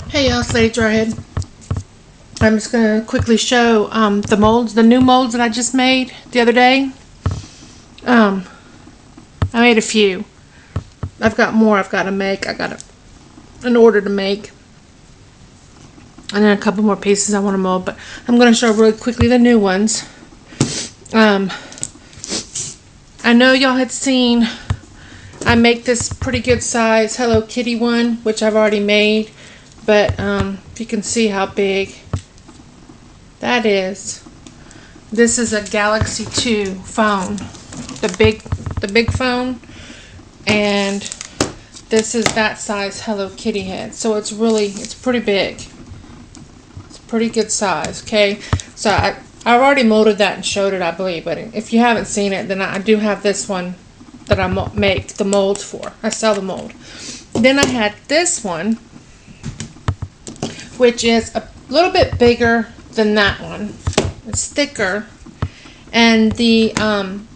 Hey y'all, it's Lady Jarhead. I'm just going to quickly show the new molds that I just made the other day. I made a few. I've got more I've got to make. I got an order to make. And then a couple more pieces I want to mold, but I'm going to show really quickly the new ones. I know y'all had seen I make this pretty good size Hello Kitty one, which I've already made. But if you can see how big that is. This is a Galaxy 2 phone, the big phone, and this is that size Hello Kitty head. So it's pretty big. It's a pretty good size. Okay, so I've already molded that and showed it, I believe. But if you haven't seen it, then I do have this one that I make the molds for. I sell the mold. Then I had this one, which is a little bit bigger than that one. It's thicker, and the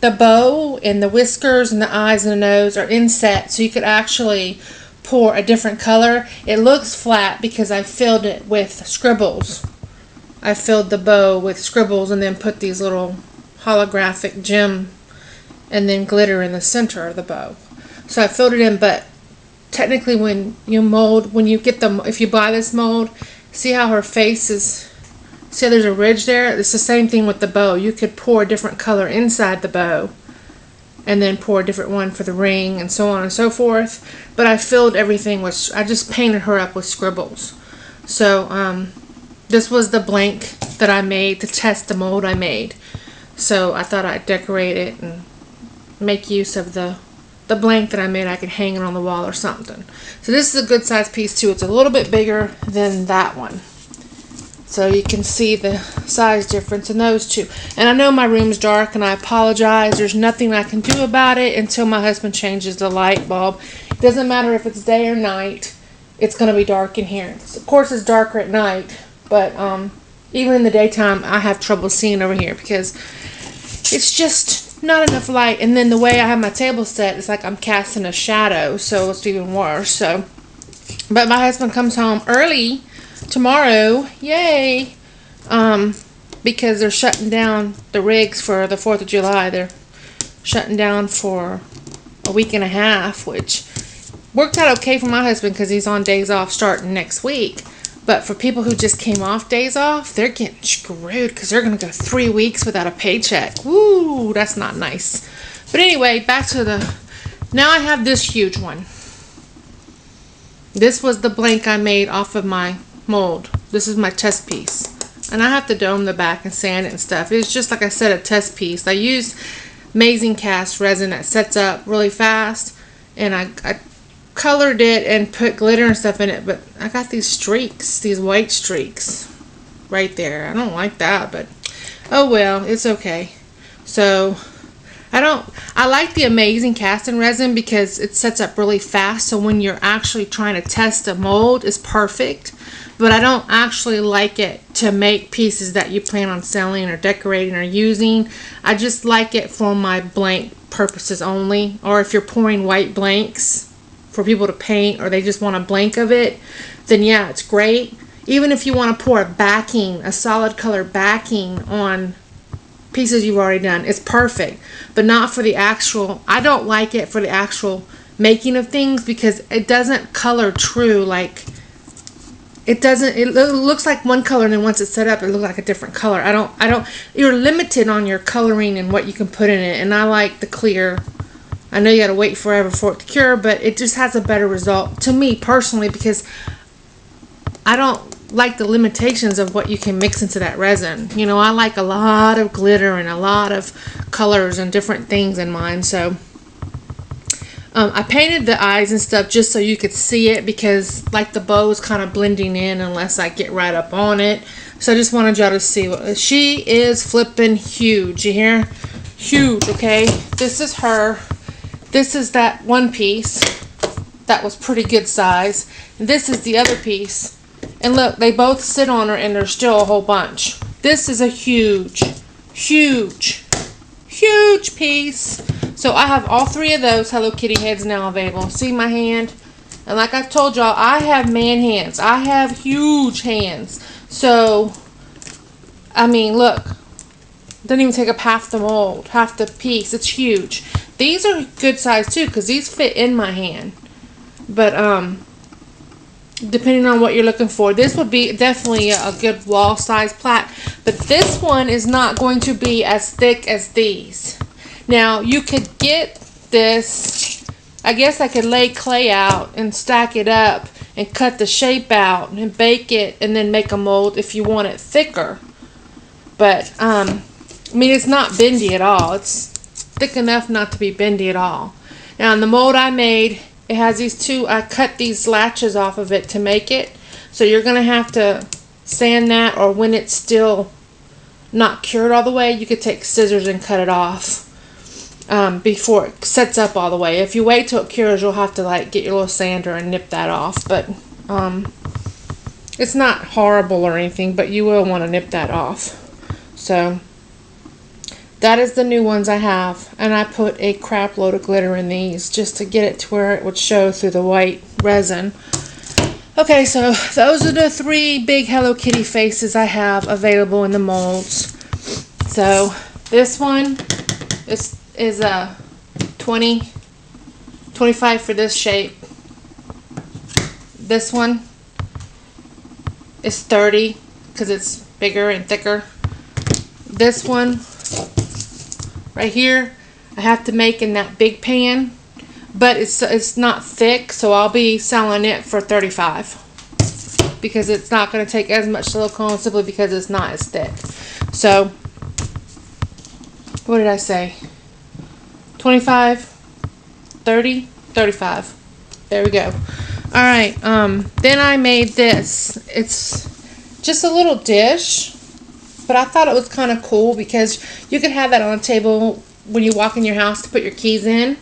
bow and the whiskers and the eyes and the nose are inset, so you could actually pour a different color. It looks flat because I filled it with scribbles. I filled the bow with scribbles and then put these little holographic gem and then glitter in the center of the bow. So I filled it in, but technically when you get if you buy this mold, see how her face is, see how there's a ridge there? It's the same thing with the bow. You could pour a different color inside the bow and then pour a different one for the ring and so on and so forth. But I filled everything with, I just painted her up with scribbles. So this was the blank that I made to test the mold I made. So I thought I'd decorate it and make use of the blank that I made. I could hang it on the wall or something. So this is a good size piece too. It's a little bit bigger than that one. So you can see the size difference in those two. And I know my room's dark and I apologize. There's nothing I can do about it until my husband changes the light bulb. It doesn't matter if it's day or night. It's going to be dark in here. Of course it's darker at night, but even in the daytime I have trouble seeing over here because it's just not enough light. And then the way I have my table set, it's like I'm casting a shadow, so it's even worse. So, but my husband comes home early tomorrow, yay, because they're shutting down the rigs for the 4th of July. They're shutting down for a week and a half, which worked out okay for my husband because he's on days off starting next week. But for people who just came off days off, they're getting screwed because they're going to go 3 weeks without a paycheck. Woo, that's not nice. But anyway, back to now I have this huge one. This was the blank I made off of my mold. This is my test piece. And I have to dome the back and sand it and stuff. It's just, like I said, a test piece. I used Amazing Cast resin that sets up really fast. And I colored it and put glitter and stuff in it, but I got these streaks, these white streaks right there. I don't like that, but oh well, it's okay. So I like the Amazing Casting resin because it sets up really fast, so when you're actually trying to test a mold, it's perfect. But I don't actually like it to make pieces that you plan on selling or decorating or using. I just like it for my blank purposes only, or if you're pouring white blanks for people to paint, or they just want a blank of it, then yeah, it's great. Even if you want to pour a solid color backing on pieces you've already done, it's perfect. But not for the actual, I don't like it for the actual making of things because it doesn't color true. Like it looks like one color, and then once it's set up it looks like a different color. You're limited on your coloring and what you can put in it, and I like the clear. I know you gotta wait forever for it to cure, but it just has a better result to me personally because I don't like the limitations of what you can mix into that resin. You know, I like a lot of glitter and a lot of colors and different things in mine. So I painted the eyes and stuff just so you could see it because like the bow is kind of blending in unless I get right up on it. So I just wanted y'all to see. She is flipping huge. You hear? Huge, okay? This is her. This is that one piece that was pretty good size. And this is the other piece. And look, they both sit on her and there's still a whole bunch. This is a huge, huge, huge piece. So I have all 3 of those Hello Kitty heads now available. See my hand? And like I've told y'all, I have man hands. I have huge hands. So, I mean, look. Doesn't even take up half the mold, half the piece. It's huge. These are good size too, because these fit in my hand. But, depending on what you're looking for, this would be definitely a good wall size plaque. But this one is not going to be as thick as these. Now, you could get this, I guess I could lay clay out and stack it up and cut the shape out and bake it and then make a mold if you want it thicker. But, I mean, it's not bendy at all. It's thick enough not to be bendy at all. Now, in the mold I made, it has these two, I cut these latches off of it to make it. So you're going to have to sand that, or when it's still not cured all the way, you could take scissors and cut it off before it sets up all the way. If you wait till it cures, you'll have to like get your little sander and nip that off. But it's not horrible or anything, but you will want to nip that off. So that is the new ones I have, and I put a crap load of glitter in these just to get it to where it would show through the white resin. Okay, so those are the 3 big Hello Kitty faces I have available in the molds. So this one is a 25 for this shape. This one is 30 because it's bigger and thicker. This one right here, I have to make in that big pan, but it's not thick, so I'll be selling it for $35 because it's not going to take as much silicone simply because it's not as thick. So, what did I say? 25, 30, 35. There we go. All right. Then I made this. It's just a little dish. But I thought it was kind of cool because you could have that on a table when you walk in your house to put your keys in.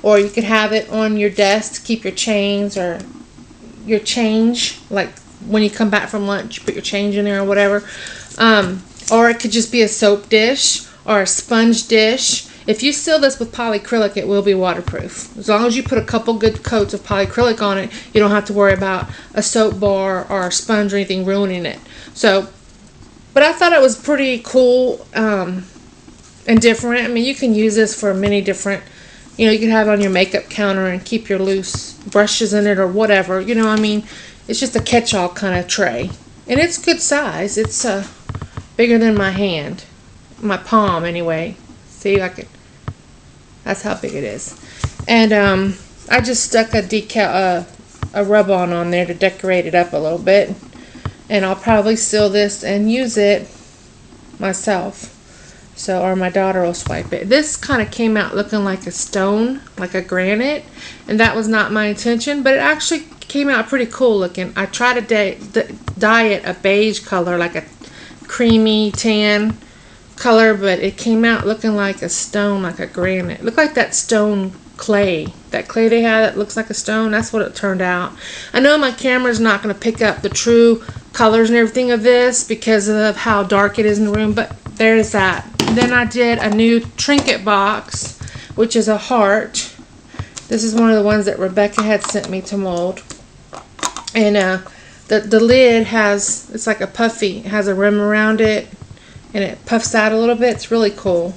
Or you could have it on your desk to keep your chains or your change. Like when you come back from lunch, you put your change in there or whatever. Or it could just be a soap dish or a sponge dish. If you seal this with polyacrylic, it will be waterproof. As long as you put a couple good coats of polyacrylic on it, you don't have to worry about a soap bar or a sponge or anything ruining it. So, but I thought it was pretty cool and different. I mean, you can use this for many different, you know, you can have it on your makeup counter and keep your loose brushes in it or whatever. You know, I mean, it's just a catch-all kind of tray. And it's good size. It's bigger than my hand. My palm, anyway. See, that's how big it is. And I just stuck a rub-on on there to decorate it up a little bit. And I'll probably seal this and use it myself. So, or my daughter will swipe it. This kind of came out looking like a stone, like a granite. And that was not my intention, but it actually came out pretty cool looking. I tried to dye it a beige color, like a creamy tan color, but it came out looking like a stone, like a granite. It looked like that stone clay. That clay they had that looks like a stone, that's what it turned out. I know my camera's not going to pick up the true colors and everything of this because of how dark it is in the room, but there's that. Then I did a new trinket box, which is a heart. This is one of the ones that Rebecca had sent me to mold. And the lid has, it's like a puffy, it has a rim around it, and it puffs out a little bit. It's really cool.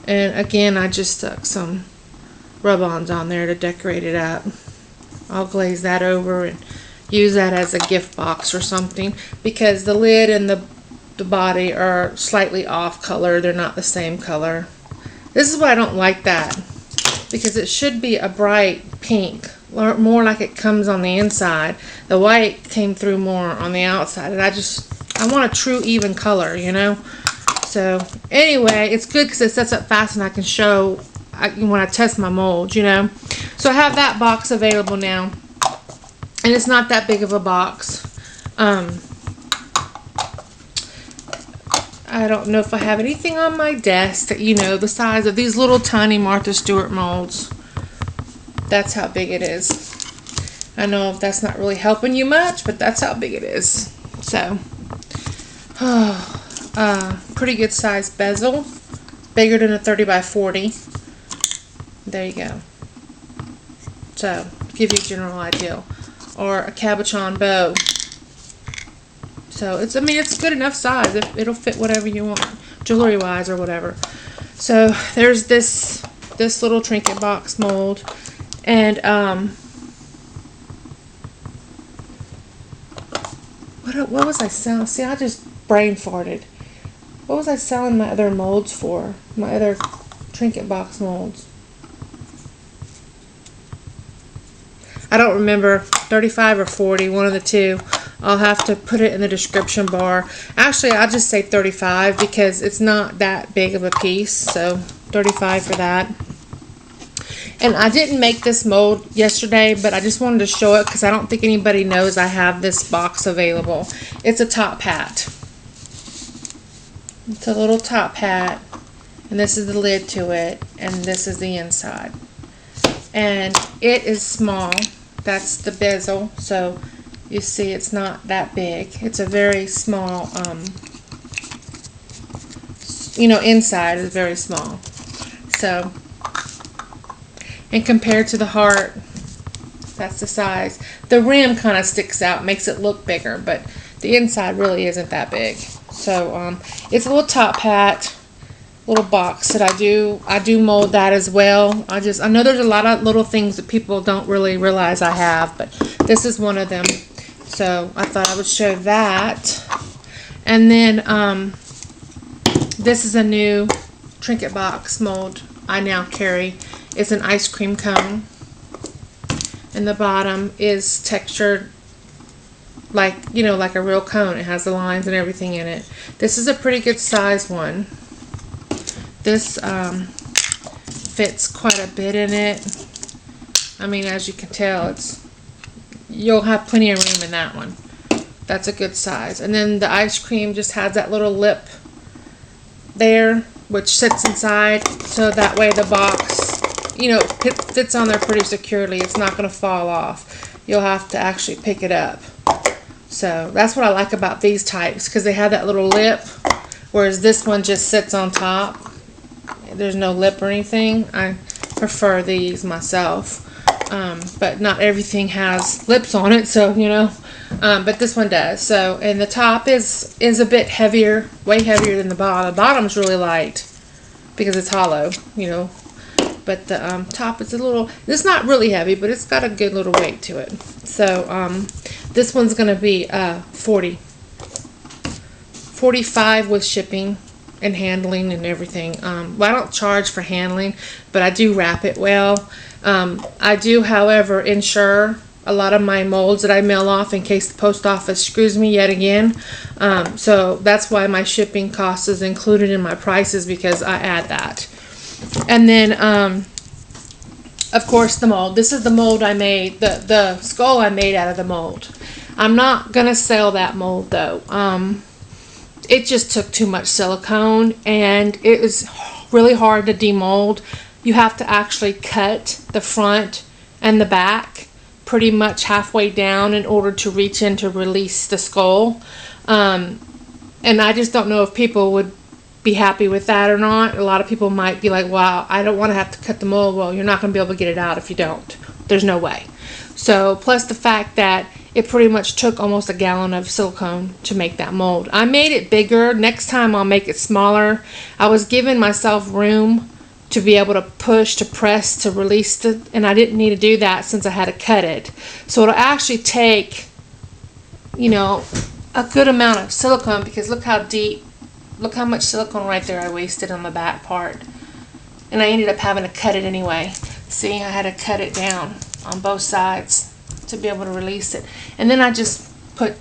And again, I just stuck some rub-ons on there to decorate it up. I'll glaze that over and use that as a gift box or something, because the lid and the body are slightly off color. They're not the same color. This is why I don't like that, because it should be a bright pink, or more like it comes on the inside. The white came through more on the outside, and I want a true even color, you know. So anyway, it's good because it sets up fast and I can show when I test my mold, you know. So I have that box available now, and it's not that big of a box. I don't know if I have anything on my desk that, you know, the size of these little tiny Martha Stewart molds. That's how big it is. I know that's not really helping you much, but that's how big it is. So, pretty good size bezel. Bigger than a 30 by 40. There you go. So, give you a general idea. Or a cabochon bow. So it's, I mean, it's good enough size. It'll fit whatever you want, jewelry wise or whatever. So there's this little trinket box mold, and what was I selling? See, I just brain farted. What was I selling my other molds for? My other trinket box molds. I don't remember, 35 or 40, one of the two. I'll have to put it in the description bar. Actually, I'll just say 35 because it's not that big of a piece. So 35 for that. And I didn't make this mold yesterday, but I just wanted to show it because I don't think anybody knows I have this box available. It's a top hat. It's a little top hat, and this is the lid to it, and this is the inside. And it is small. That's the bezel, so you see it's not that big. It's a very small, inside is very small. So, and compared to the heart, that's the size. The rim kind of sticks out, makes it look bigger, but the inside really isn't that big. So it's a little top hat, little box that I do mold that as well. I know there's a lot of little things that people don't really realize I have, but this is one of them. So I thought I would show that. And then this is a new trinket box mold I now carry. It's an ice cream cone, and the bottom is textured like a real cone. It has the lines and everything in it. This is a pretty good size one. This fits quite a bit in it. I mean, as you can tell, you'll have plenty of room in that one. That's a good size. And then the ice cream just has that little lip there, which sits inside, so that way the box, fits on there pretty securely. It's not going to fall off. You'll have to actually pick it up. So that's what I like about these types, because they have that little lip, whereas this one just sits on top. There's no lip or anything. I prefer these myself, but not everything has lips on it, so but this one does. So, and the top is a bit heavier, way heavier than the bottom. The bottom's really light because it's hollow, but the top is it's not really heavy, but it's got a good little weight to it. So this one's going to be $45 with shipping and handling and everything. Well, I don't charge for handling, but I do wrap it well. I do, however, insure a lot of my molds that I mail off in case the post office screws me yet again. So that's why my shipping cost is included in my prices, because I add that. And then, of course, the mold. This is the mold I made, the skull I made out of the mold. I'm not going to sell that mold, though. It just took too much silicone, and it was really hard to demold. You have to actually cut the front and the back pretty much halfway down in order to reach in to release the skull. And I just don't know if people would be happy with that or not. A lot of people might be like, wow, I don't want to have to cut the mold. Well, you're not going to be able to get it out if you don't. There's no way. So, plus the fact that it pretty much took almost a gallon of silicone to make that mold. I made it bigger. Next time I'll make it smaller. I was giving myself room to be able to push, to press, to release it, and I didn't need to do that since I had to cut it. So it'll actually take, a good amount of silicone, because look how deep, look how much silicone right there I wasted on the back part. And I ended up having to cut it anyway. See, I had to cut it down on both sides to be able to release it. And then you just put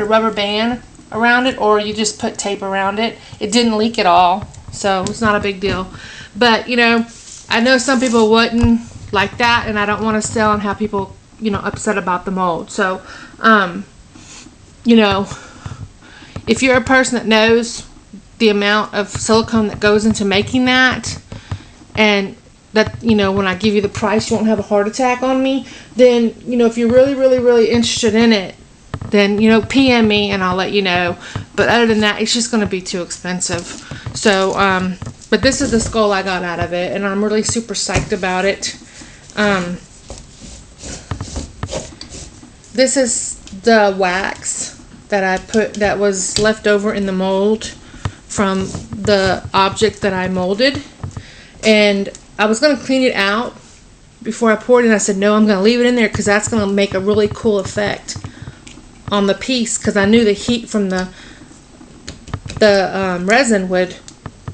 a rubber band around it, or you just put tape around it. It didn't leak at all, so it's not a big deal. But I know some people wouldn't like that, and I don't want to sell and have people upset about the mold. So if you're a person that knows the amount of silicone that goes into making that, and that when I give you the price you won't have a heart attack on me, then if you're really, really, really interested in it, then PM me and I'll let you know. But other than that, it's just going to be too expensive. So but this is the skull I got out of it, and I'm really super psyched about it. this is the wax that I put, that was left over in the mold from the object that I molded. And I was going to clean it out before I poured it, and I said, no, I'm going to leave it in there because that's going to make a really cool effect on the piece, because I knew the heat from the resin would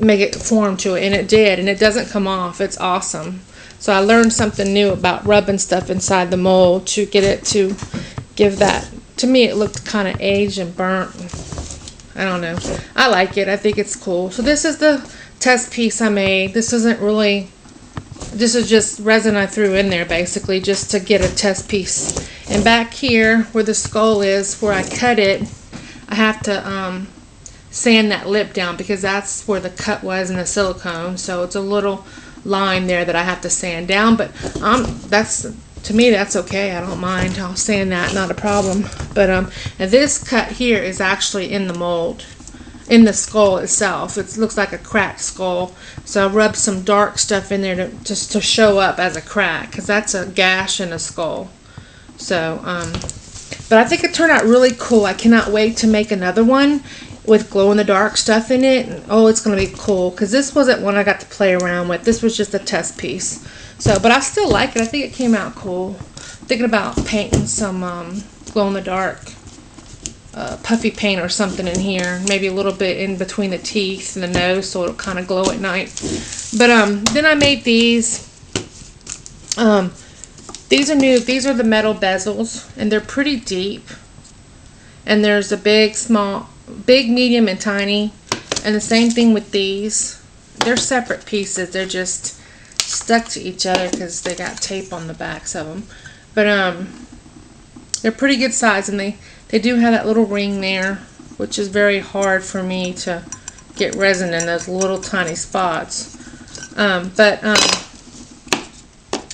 make it form to it, and it did, and it doesn't come off. It's awesome. So I learned something new about rubbing stuff inside the mold to get it to give that. To me, it looked kind of aged and burnt. I don't know. I like it. I think it's cool. So this is the test piece I made. This isn't really, this is just resin I threw in there basically just to get a test piece. And back here where the skull is, where I cut it, I have to sand that lip down because that's where the cut was in the silicone. So it's a little line there that I have to sand down, but that's, to me, that's okay. I don't mind. I'll sand that, not a problem. But and this cut here is actually in the mold, in the skull itself. It looks like a cracked skull, so I rubbed some dark stuff in there just to show up as a crack, because that's a gash in a skull. So but I think it turned out really cool. I cannot wait to make another one with glow-in-the-dark stuff in it. Oh, it's going to be cool, because this wasn't one I got to play around with. This was just a test piece. So, but I still like it. I think it came out cool. Thinking about painting some glow-in-the-dark puffy paint or something in here. Maybe a little bit in between the teeth and the nose so it'll kind of glow at night. But then I made these. These are new. These are the metal bezels, and they're pretty deep. And there's a big, small, big, medium, and tiny. And the same thing with these. They're separate pieces. They're just stuck to each other because they got tape on the backs of them. But they're pretty good size, and they do have that little ring there, which is very hard for me to get resin in those little tiny spots. But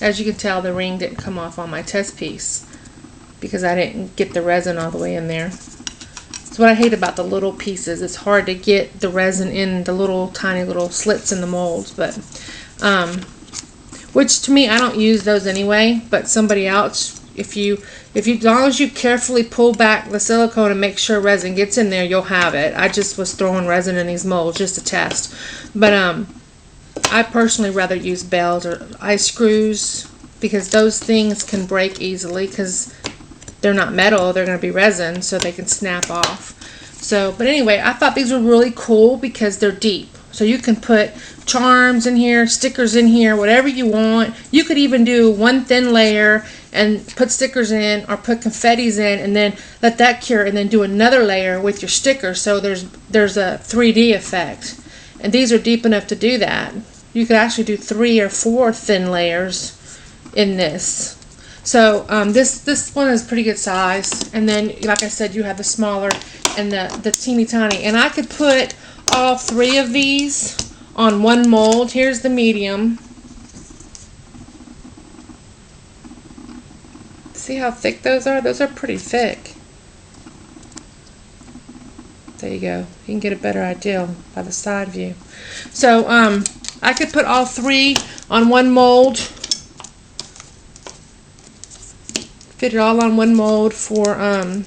as you can tell, the ring didn't come off on my test piece because I didn't get the resin all the way in there. That's what I hate about the little pieces. It's hard to get the resin in the little tiny little slits in the molds. But which to me, I don't use those anyway. But somebody else, if you as long as you carefully pull back the silicone and make sure resin gets in there, you'll have it. I just was throwing resin in these molds just to test. But I personally rather use bells or ice screws because those things can break easily because they're not metal, they're going to be resin, so they can snap off. So, but anyway, I thought these were really cool because they're deep. So you can put charms in here, stickers in here, whatever you want. You could even do one thin layer and put stickers in or put confettis in and then let that cure and then do another layer with your stickers. So there's a 3D effect. And these are deep enough to do that. You could actually do 3 or 4 thin layers in this. So this one is pretty good size. And then, like I said, you have the smaller and the teeny tiny. And I could put all 3 of these on one mold. Here's the medium. See how thick those are? Those are pretty thick. There you go. You can get a better idea by the side view. So I could put all 3 on one mold. Fit it all on one mold for $12,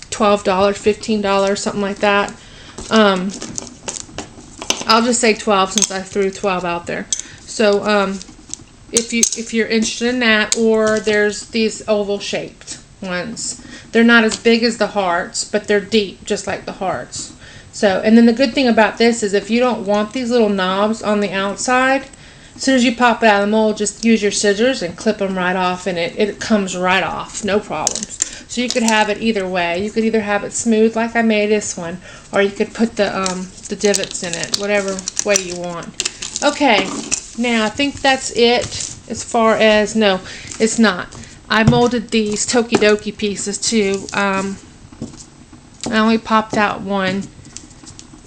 $15, something like that. I'll just say 12 since I threw 12 out there. So if you're interested in that, or there's these oval shaped ones. They're not as big as the hearts, but they're deep just like the hearts. So, and then the good thing about this is if you don't want these little knobs on the outside, as soon as you pop it out of the mold, just use your scissors and clip them right off, and it comes right off, no problems. So you could have it either way. You could either have it smooth like I made this one, or you could put the divots in it, whatever way you want. Okay, now I think that's it as far as, no, it's not. I molded these Tokidoki pieces too. I only popped out one,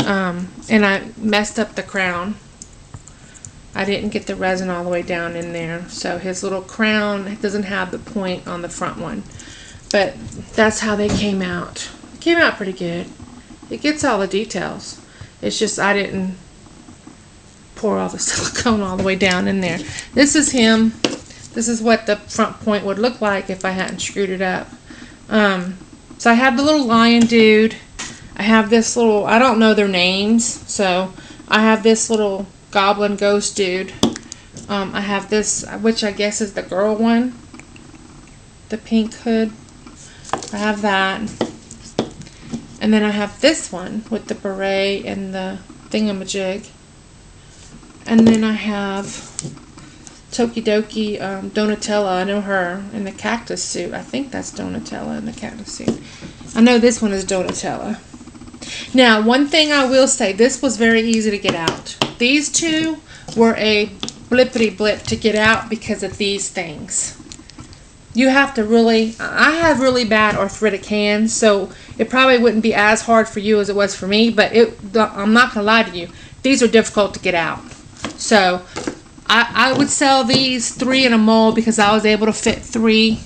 and I messed up the crown. I didn't get the resin all the way down in there, so his little crown doesn't have the point on the front one. But that's how they came out. It came out pretty good. It gets all the details. It's just I didn't pour all the silicone all the way down in there. This is him. This is what the front point would look like if I hadn't screwed it up. So I have the little lion dude. I have this little, I don't know their names, so I have this little goblin ghost dude. I have this, which I guess is the girl one, the pink hood. I have that. And then I have this one with the beret and the thingamajig. And then I have Tokidoki Donatella. I know her in the cactus suit. I think that's Donatella in the cactus suit. I know this one is Donatella. Now, one thing I will say, this was very easy to get out. These two were a blippity blip to get out because of these things. You have to really, I have really bad arthritic hands, so it probably wouldn't be as hard for you as it was for me, but I'm not going to lie to you, these are difficult to get out. So, I would sell these 3 in a mold because I was able to fit 3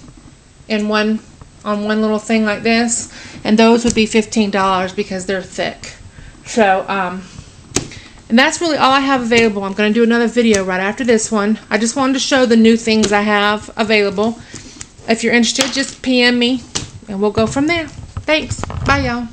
in one, on one little thing like this, and those would be $15 because they're thick. So, and that's really all I have available. I'm going to do another video right after this one. I just wanted to show the new things I have available. If you're interested, just PM me, and we'll go from there. Thanks. Bye, y'all.